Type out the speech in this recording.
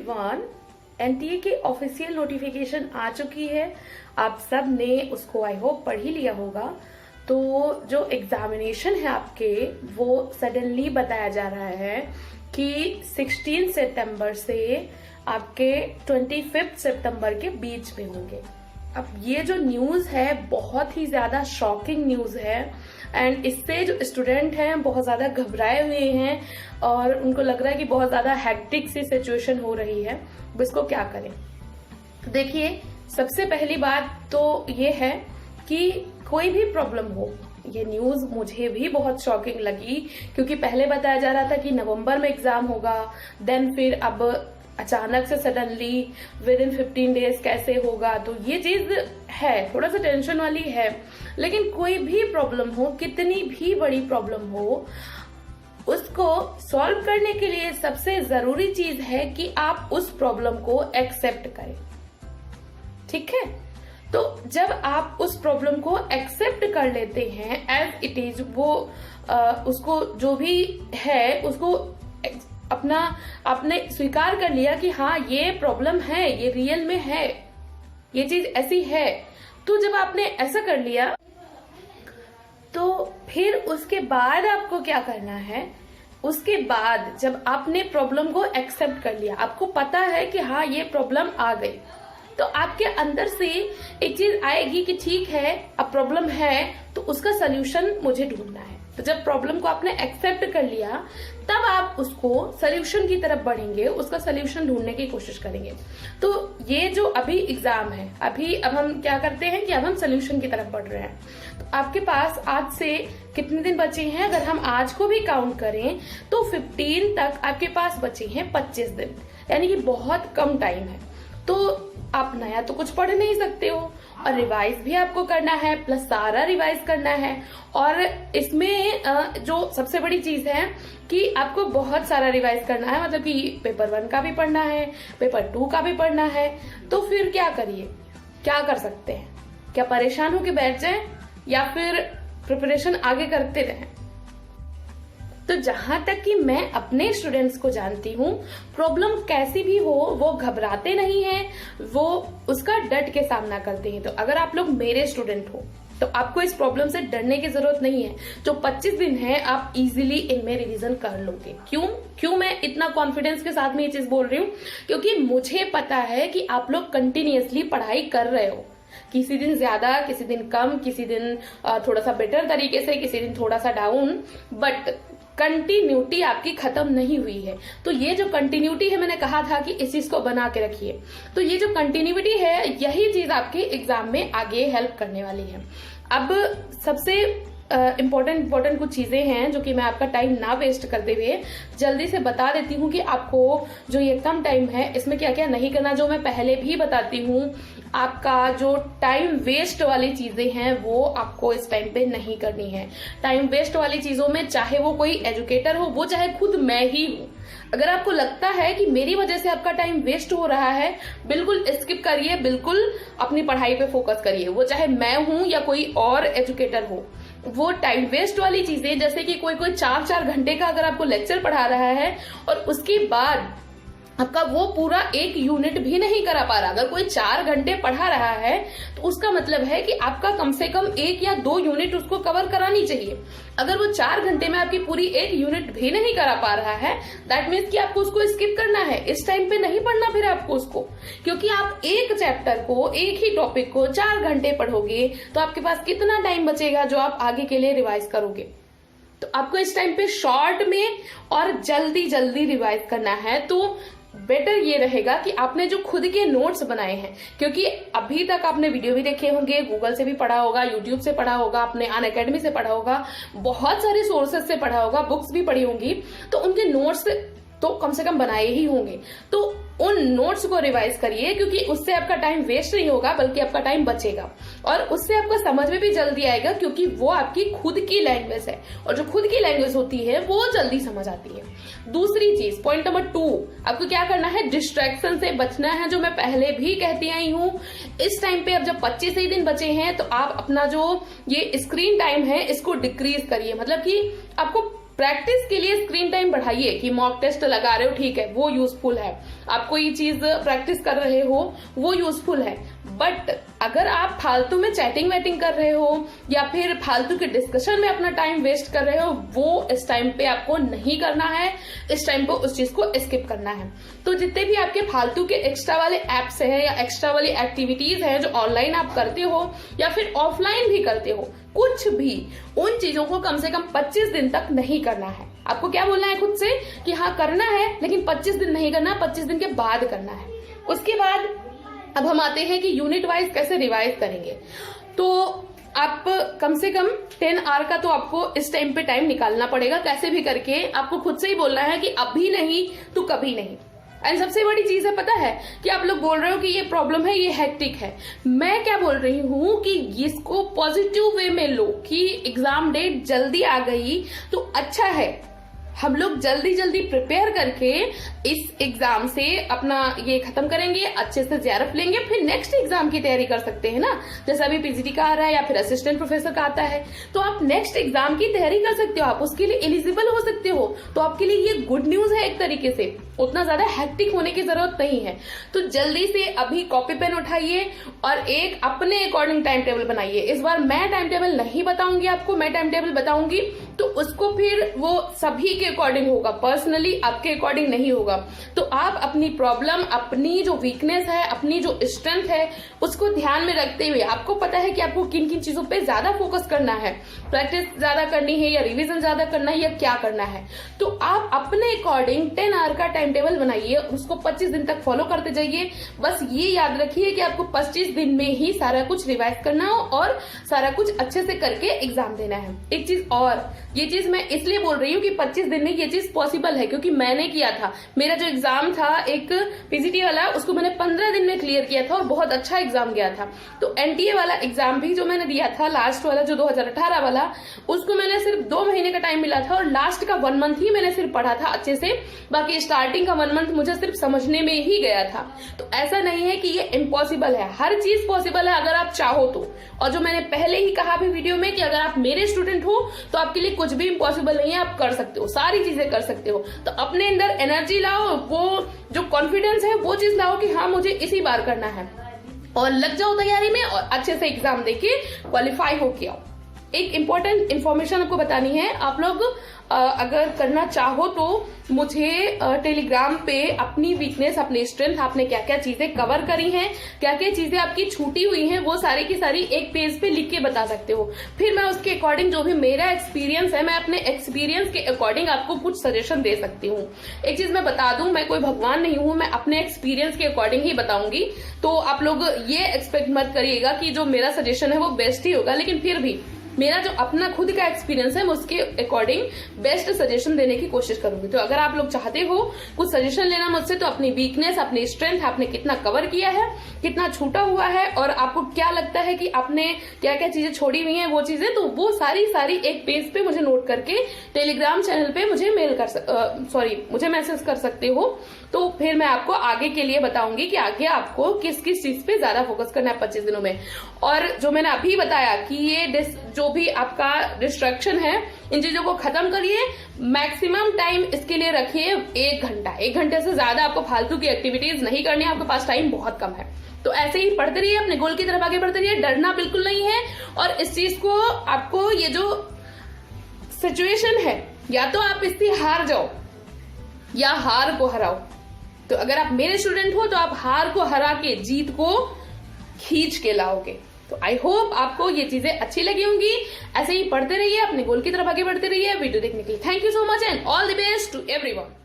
Everyone, NTA की official notification आ चुकी है। आप सब ने उसको आई होप पढ़ ही लिया होगा। तो जो एग्जामिनेशन है आपके वो सडनली बताया जा रहा है कि 16 सितंबर से आपके 25 सितंबर के बीच में होंगे। अब ये जो न्यूज है बहुत ही ज्यादा शॉकिंग न्यूज है एंड इससे जो स्टूडेंट हैं बहुत ज्यादा घबराए हुए हैं और उनको लग रहा है कि बहुत ज्यादा हैक्टिक सी सिचुएशन हो रही है। अब इसको क्या करें? देखिए, सबसे पहली बात तो ये है कि कोई भी प्रॉब्लम हो, ये न्यूज मुझे भी बहुत शॉकिंग लगी क्योंकि पहले बताया जा रहा था कि नवंबर में एग्जाम होगा, देन फिर अब अचानक से सडनली विद इन 15 डेज कैसे होगा। तो ये चीज है थोड़ा सा टेंशन वाली है। लेकिन कोई भी प्रॉब्लम हो, कितनी भी बड़ी प्रॉब्लम हो, उसको सॉल्व करने के लिए सबसे जरूरी चीज है कि आप उस प्रॉब्लम को एक्सेप्ट करें। ठीक है? तो जब आप उस प्रॉब्लम को एक्सेप्ट कर लेते हैं एज इट इज, वो उसको जो भी है उसको अपना आपने स्वीकार कर लिया कि हाँ ये प्रॉब्लम है, ये रियल में है, ये चीज ऐसी है। तो जब आपने ऐसा कर लिया तो फिर उसके बाद आपको क्या करना है? उसके बाद जब आपने प्रॉब्लम को एक्सेप्ट कर लिया, आपको पता है कि हाँ ये प्रॉब्लम आ गई, तो आपके अंदर से एक चीज आएगी कि ठीक है अब प्रॉब्लम है तो उसका सल्यूशन मुझे ढूंढना है। तो जब प्रॉब्लम को आपने एक्सेप्ट कर लिया तब आप उसको सल्यूशन की तरफ बढ़ेंगे, उसका सल्यूशन ढूंढने की कोशिश करेंगे। तो ये जो अभी एग्जाम है, अब हम क्या करते हैं कि अब हम सल्यूशन की तरफ बढ़ रहे हैं। तो आपके पास आज से कितने दिन बचे हैं? अगर हम आज को भी काउंट करें तो 15 तक आपके पास बचे हैं 25 दिन, यानी कि बहुत कम टाइम है। तो आप नया तो कुछ पढ़ नहीं सकते हो और रिवाइज भी आपको करना है, प्लस सारा रिवाइज करना है। और इसमें जो सबसे बड़ी चीज है कि आपको बहुत सारा रिवाइज करना है, मतलब कि पेपर 1 का भी पढ़ना है, पेपर 2 का भी पढ़ना है। तो फिर क्या करिए, क्या कर सकते हैं? क्या परेशान होकर बैठ जाएं या फिर प्रिपरेशन आगे करते रहें? तो जहां तक कि मैं अपने स्टूडेंट्स को जानती हूँ, प्रॉब्लम कैसी भी हो वो घबराते नहीं हैं, वो उसका डट के सामना करते हैं। तो अगर आप लोग मेरे स्टूडेंट हो तो आपको इस प्रॉब्लम से डरने की जरूरत नहीं है। जो 25 दिन है आप इजीली इनमें रिवीजन कर लोगे। क्यों मैं इतना कॉन्फिडेंस के साथ में ये चीज बोल रही हूँ? क्योंकि मुझे पता है कि आप लोग कंटिन्यूअसली पढ़ाई कर रहे हो, किसी दिन ज्यादा, किसी दिन कम, किसी दिन थोड़ा सा बेटर तरीके से, किसी दिन थोड़ा सा डाउन, बट कंटिन्यूटी आपकी खत्म नहीं हुई है। तो ये जो कंटिन्यूटी है, मैंने कहा था कि इस चीज को बना के रखिए। तो ये जो कंटिन्यूटी है यही चीज आपके एग्जाम में आगे हेल्प करने वाली है। अब सबसे इम्पोर्टेंट कुछ चीजें हैं जो कि मैं आपका टाइम ना वेस्ट करते हुए जल्दी से बता देती हूँ कि आपको जो ये कम टाइम है इसमें क्या क्या नहीं करना, जो मैं पहले भी बताती हूँ। आपका जो टाइम वेस्ट वाली चीजें हैं वो आपको इस टाइम पे नहीं करनी है। टाइम वेस्ट वाली चीजों में चाहे वो कोई एजुकेटर हो, वो चाहे खुद मैं ही हूँ, अगर आपको लगता है कि मेरी वजह से आपका टाइम वेस्ट हो रहा है, बिल्कुल स्किप करिए, बिल्कुल अपनी पढ़ाई पे फोकस करिए। वो चाहे मैं हूं या कोई और एजुकेटर हो, वो टाइम वेस्ट वाली चीजें जैसे कि कोई 4-4 घंटे का अगर आपको लेक्चर पढ़ा रहा है और उसके बाद आपका वो पूरा एक यूनिट भी नहीं करा पा रहा, अगर कोई 4 घंटे पढ़ा रहा है तो उसका मतलब है कि आपका कम से कम 1 या 2 यूनिट उसको कवर करानी चाहिए। अगर वो 4 घंटे में आपकी पूरी 1 यूनिट भी नहीं करा पा रहा है, दैट मीन्स कि आपको उसको स्किप करना है। इस टाइम पे नहीं पढ़ना फिर आपको उसको, क्योंकि आप एक चैप्टर को, एक ही टॉपिक को 4 घंटे पढ़ोगे तो आपके पास कितना टाइम बचेगा जो आप आगे के लिए रिवाइज करोगे? तो आपको इस टाइम पे शॉर्ट में और जल्दी रिवाइज करना है। तो बेटर ये रहेगा कि आपने जो खुद के नोट्स बनाए हैं, क्योंकि अभी तक आपने वीडियो भी देखे होंगे, गूगल से भी पढ़ा होगा, यूट्यूब से पढ़ा होगा, आपने अनअकैडमी से पढ़ा होगा, बहुत सारे सोर्सेज से पढ़ा होगा, बुक्स भी पढ़ी होंगी, तो उनके नोट्स तो कम से कम बनाए ही होंगे। तो उन नोट्स को रिवाइज करिए, क्योंकि उससे आपका टाइम वेस्ट नहीं होगा बल्कि आपका टाइम बचेगा और उससे आपको समझ में भी जल्दी आएगा, क्योंकि वो आपकी खुद की लैंग्वेज है और जो खुद की लैंग्वेज होती है वो जल्दी समझ आती है। दूसरी चीज, पॉइंट नंबर 2, आपको क्या करना है? डिस्ट्रैक्शन से बचना है, जो मैं पहले भी कहती आई हूँ। इस टाइम पे अब जब 25 ही दिन बचे हैं तो आप अपना जो ये स्क्रीन टाइम है इसको डिक्रीज करिए, मतलब कि आपको प्रैक्टिस के लिए स्क्रीन टाइम बढ़ाइए कि मॉक टेस्ट लगा रहे हो, ठीक है, वो यूजफुल है, आपको ये चीज प्रैक्टिस कर रहे हो वो यूजफुल है। बट अगर आप फालतू में चैटिंग वैटिंग कर रहे हो या फिर फालतू के डिस्कशन में अपना टाइम वेस्ट कर रहे हो, वो इस टाइम पे आपको नहीं करना है, इस टाइम पे उस चीज को स्किप करना है। तो जितने भी आपके फालतू के एक्स्ट्रा वाले एप्स हैं या एक्स्ट्रा वाली एक्टिविटीज हैं जो ऑनलाइन आप करते हो या फिर ऑफलाइन भी करते हो, कुछ भी उन चीजों को कम से कम 25 दिन तक नहीं करना है। आपको क्या बोलना है खुद से कि हाँ करना है, लेकिन 25 दिन नहीं करना, 25 दिन के बाद करना है। उसके बाद अब हम आते हैं कि यूनिट वाइज कैसे रिवाइज करेंगे। तो आप कम से कम 10 आवर का तो आपको इस टाइम पे टाइम निकालना पड़ेगा, कैसे भी करके आपको खुद से ही बोलना है कि अभी नहीं तो कभी नहीं। एंड सबसे बड़ी चीज है, पता है कि आप लोग बोल रहे हो कि ये प्रॉब्लम है, ये हेक्टिक है। मैं क्या बोल रही हूं कि इसको पॉजिटिव वे में लो कि एग्जाम डेट जल्दी आ गई तो अच्छा है, हम लोग जल्दी जल्दी प्रिपेयर करके इस एग्जाम से अपना ये खत्म करेंगे, अच्छे से जेआरएफ लेंगे, फिर नेक्स्ट एग्जाम की तैयारी कर सकते हैं ना। जैसे अभी पीजीटी का आ रहा है या फिर असिस्टेंट प्रोफेसर का आता है, तो आप नेक्स्ट एग्जाम की तैयारी कर सकते हो, आप उसके लिए एलिजिबल हो सकते हो। तो आपके लिए ये गुड न्यूज है एक तरीके से, उतना ज्यादा हेक्टिक होने की जरूरत नहीं है। तो जल्दी से अभी कॉपी पेन उठाइए और एक अपने अकॉर्डिंग टाइम टेबल बनाइए। इस बार मैं टाइम टेबल नहीं बताऊंगी आपको, मैं टाइम टेबल बताऊंगी तो उसको फिर वो सभी के अकॉर्डिंग होगा, पर्सनली आपके अकॉर्डिंग नहीं होगा। तो आप अपनी प्रॉब्लम, अपनी जो वीकनेस है, अपनी जो स्ट्रेंथ है, उसको ध्यान में रखते हुए आपको पता है कि आपको किन किन चीजों पे ज्यादा फोकस करना है, प्रैक्टिस ज्यादा करनी है या रिवीजन ज्यादा करना है या क्या करना है। तो आप अपने अकॉर्डिंग 10 आवर का टाइम टेबल बनाइए, उसको 25 दिन तक फॉलो करते जाइए। बस ये याद रखिए कि आपको 25 दिन में ही सारा कुछ रिवाइज करना हो और सारा कुछ अच्छे से करके एग्जाम देना है। एक चीज और, ये चीज मैं इसलिए बोल रही हूँ कि 25 दिन में ये चीज पॉसिबल है क्योंकि मैंने किया था। मेरा जो एग्जाम था एक पीजीटी वाला, उसको मैंने 15 दिन में क्लियर किया था और बहुत अच्छा एग्जाम गया था। तो एनटीए वाला एग्जाम भी जो मैंने दिया था, लास्ट वाला जो 2018 वाला, उसको मैंने सिर्फ 2 महीने का टाइम मिला था और लास्ट का 1 मंथ ही मैंने सिर्फ पढ़ा था अच्छे से, बाकी स्टार्टिंग का 1 मंथ मुझे सिर्फ समझने में ही गया था। तो ऐसा नहीं है कि ये इम्पॉसिबल है, हर चीज पॉसिबल है अगर आप चाहो तो। और जो मैंने पहले ही कहा भी वीडियो में कि अगर आप मेरे स्टूडेंट हो तो आपके लिए कुछ भी इम्पॉसिबल नहीं है, आप कर सकते हो, सारी चीजें कर सकते हो। तो अपने अंदर एनर्जी लाओ, वो जो कॉन्फिडेंस है वो चीज लाओ कि हाँ मुझे इसी बार करना है, और लग जाओ तैयारी में और अच्छे से एग्जाम देके क्वालिफाई होके आओ। एक इम्पोर्टेंट इन्फॉर्मेशन आपको बतानी है, आप लोग अगर करना चाहो तो मुझे टेलीग्राम पे अपनी वीकनेस, अपनी स्ट्रेंथ, आपने क्या क्या चीजें कवर करी हैं, क्या क्या चीजें आपकी छूटी हुई हैं, वो सारी की सारी एक पेज पे लिख के बता सकते हो। फिर मैं उसके अकॉर्डिंग जो भी मेरा एक्सपीरियंस है, मैं अपने एक्सपीरियंस के अकॉर्डिंग आपको कुछ सजेशन दे सकती हूँ। एक चीज मैं बता दूं, मैं कोई भगवान नहीं हूँ, मैं अपने एक्सपीरियंस के अकॉर्डिंग ही बताऊंगी। तो आप लोग ये एक्सपेक्ट मत करिएगा कि जो मेरा सजेशन है वो बेस्ट ही होगा, लेकिन फिर भी मेरा जो अपना खुद का एक्सपीरियंस है मैं उसके अकॉर्डिंग बेस्ट सजेशन देने की कोशिश करूंगी। तो अगर आप लोग चाहते हो कुछ सजेशन लेना मुझसे, तो अपनी वीकनेस, अपनी स्ट्रेंथ, आपने कितना कवर किया है, कितना छूटा हुआ है और आपको क्या लगता है कि आपने क्या क्या चीजें छोड़ी हुई हैं, वो चीजें, तो वो सारी एक पेज पे मुझे नोट करके टेलीग्राम चैनल पे मुझे मुझे मैसेज कर सकते हो। तो फिर मैं आपको आगे के लिए बताऊंगी कि आगे आपको किस किस चीज पे ज्यादा फोकस करना है 25 दिनों में। और जो मैंने अभी बताया कि ये जो भी आपका डिस्ट्रैक्शन है, इन चीजों को खत्म करिए। मैक्सिमम टाइम इसके लिए रखिए 1 घंटा। 1 घंटे से ज्यादा आपको फालतू की एक्टिविटीज नहीं करनी है, आपके पास टाइम बहुत कम है। तो ऐसे ही पढ़ते रहिए, अपने गोल की तरफ आगे बढ़ते रहिए, डरना बिल्कुल नहीं है। और इस चीज को आपको, ये जो सिचुएशन है, या तो आप इससे हार जाओ या हार को हराओ। तो अगर आप मेरे स्टूडेंट हो तो आप हार को हरा के जीत को खींच के लाओगे। तो आई होप आपको ये चीजें अच्छी लगी होंगी। ऐसे ही पढ़ते रहिए, अपने गोल की तरफ आगे बढ़ते रहिए। वीडियो देखने के लिए thank you so much and all the best to everyone.